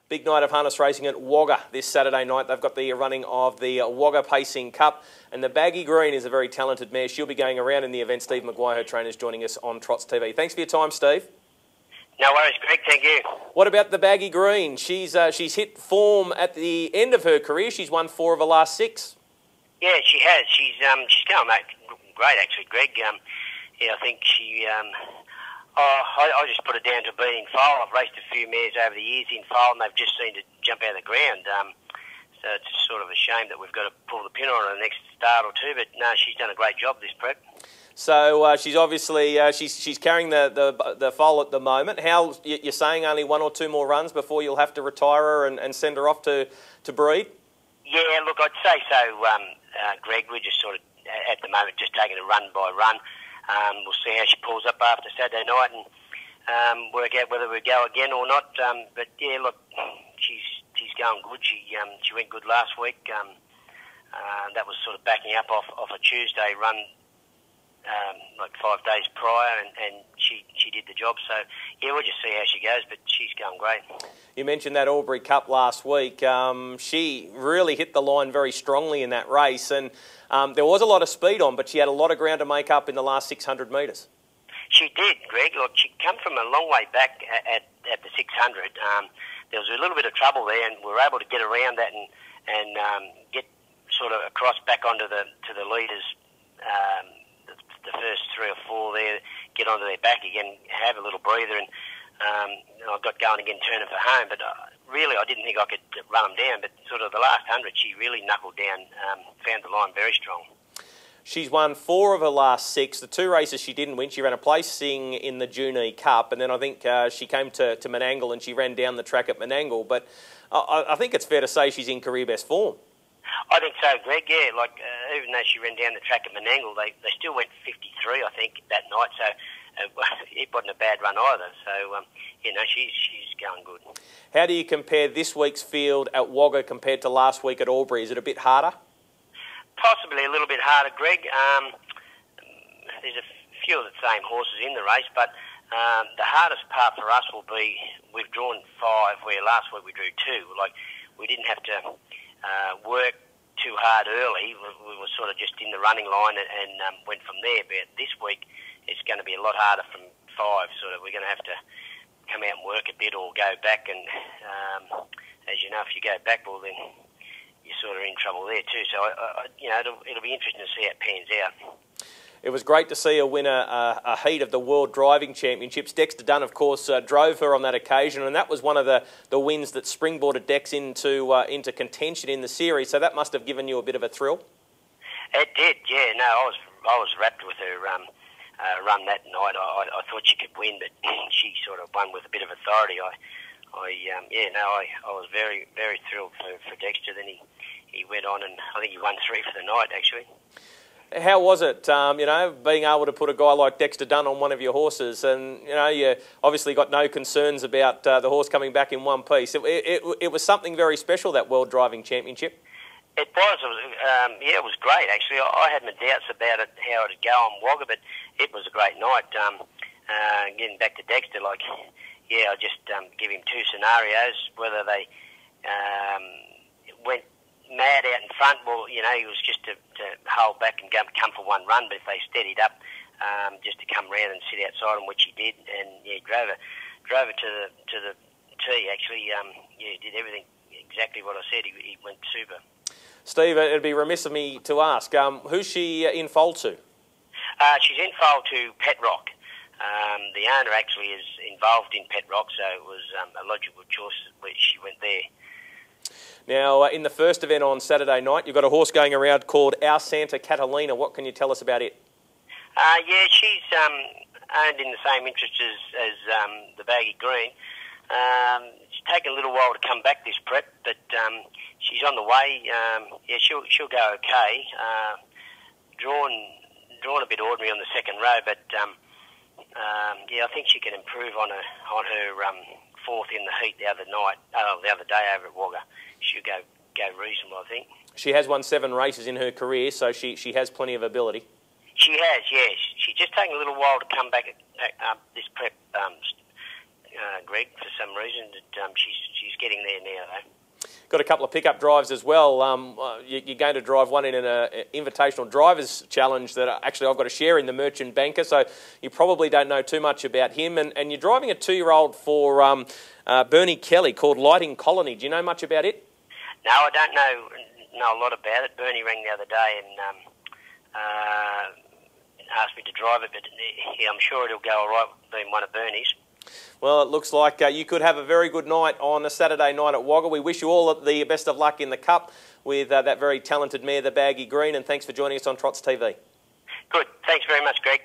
Big night of harness racing at Wagga this Saturday night. They've got the running of the Wagga Pacing Cup, and the Baggy Green is a very talented mare. She'll be going around in the event. Steve Maguire, her trainer, is joining us on Trots TV. Thanks for your time, Steve. No worries, Greg. Thank you. What about the Baggy Green? She's hit form at the end of her career. She's won 4 of her last 6. Yeah, she has. She's going great, actually, Greg. Yeah, I think she. I just put it down to being foal. I've raced a few mares over the years in foal, and they've just seemed to jump out of the ground. So it's sort of a shame that we've got to pull the pin on her the next start or two. But no, she's done a great job this prep. So she's obviously she's carrying the foal at the moment. How you're saying only 1 or 2 more runs before you'll have to retire her and send her off to breed? Yeah, look, I'd say so, Greg. We're just sort of at the moment just taking it run by run. We'll see how she pulls up after Saturday night and work out whether we go again or not. But yeah, look, she's going good. She went good last week. That was sort of backing up off a Tuesday run, like 5 days prior, and she did the job. So yeah, we'll just see how she goes. But she's going great. You mentioned that Overit Cup last week. She really hit the line very strongly in that race, and there was a lot of speed on, but she had a lot of ground to make up in the last 600 metres. She did, Greg. Look, she come from a long way back at the 600. There was a little bit of trouble there, and we were able to get around that and get sort of across back onto the leaders. The first 3 or 4 there, get onto their back again, have a little breather, and I got going again, turning for home. But really, I didn't think I could run them down. But sort of the last 100, she really knuckled down, found the line very strong. She's won 4 of her last 6. The 2 races she didn't win, she ran a placing in the Junee Cup, and then I think she came to Menangle and she ran down the track at Menangle. But I think it's fair to say she's in career best form. I think so, Greg, yeah. Like, even though she ran down the track at Menangle, they still went 53, I think, that night. So it wasn't a bad run either. So, she's going good. How do you compare this week's field at Wagga compared to last week at Albury? Is it a bit harder? Possibly a little bit harder, Greg. There's a few of the same horses in the race, but the hardest part for us will be we've drawn 5, where last week we drew 2. Like, we didn't have to work too hard early. We were sort of just in the running line and went from there. But this week it's going to be a lot harder from 5. Sort of, we're going to have to come out and work a bit or go back. And as you know, if you go back, well, then you're sort of in trouble there too. So it'll be interesting to see how it pans out. It was great to see her win a heat of the World Driving Championships. Dexter Done, of course, drove her on that occasion, and that was one of the wins that springboarded Dex into contention in the series. So that must have given you a bit of a thrill. It did, yeah. No, I was rapt with her run that night. I thought she could win, but she sort of won with a bit of authority. I was very, very thrilled for Dexter. Then he went on, and I think he won 3 for the night, actually. How was it, being able to put a guy like Dexter Done on one of your horses, and you obviously got no concerns about the horse coming back in one piece. It was something very special, that World Driving Championship. It was. It was great actually. I had my doubts about it, how it'd go on Wagga, but it was a great night. Getting back to Dexter, I just give him 2 scenarios, whether they went mad out in front. Well, he was just to hold back and come for 1 run, but if they steadied up, just to come round and sit outside him, which he did, and drove it to the tee. Actually, did everything exactly what I said. He went super. Steve, it'd be remiss of me to ask, who's she in foal to? She's in foal to Pet Rock. The owner actually is involved in Pet Rock, so it was a logical choice where she went there. Now, in the first event on Saturday night, you've got a horse going around called Our Santa Catalina. What can you tell us about it? She's owned in the same interest as the Baggy Green. It's taken a little while to come back this prep, but she's on the way. She'll go okay. Drawn a bit ordinary on the second row, but I think she can improve on her 4th in the heat the other day over at Wagga. She'll go reasonable, I think. She has won 7 races in her career, so she has plenty of ability. She has, yes. She's just taking a little while to come back this prep, Greg, for some reason. She's getting there got a couple of pickup drives as well. You're going to drive one in an Invitational Drivers Challenge that actually I've got a share in, the Merchant Banker, so you probably don't know too much about him. And you're driving a 2-year-old for Bernie Kelly called Lighting Colony. Do you know much about it? No, I don't know a lot about it. Bernie rang the other day and asked me to drive it, but yeah, I'm sure it'll go all right being one of Bernie's. Well, it looks like you could have a very good night on a Saturday night at Wagga. We wish you all the best of luck in the Cup with that very talented mare, the Baggy Green, and thanks for joining us on Trots TV. Good. Thanks very much, Greg.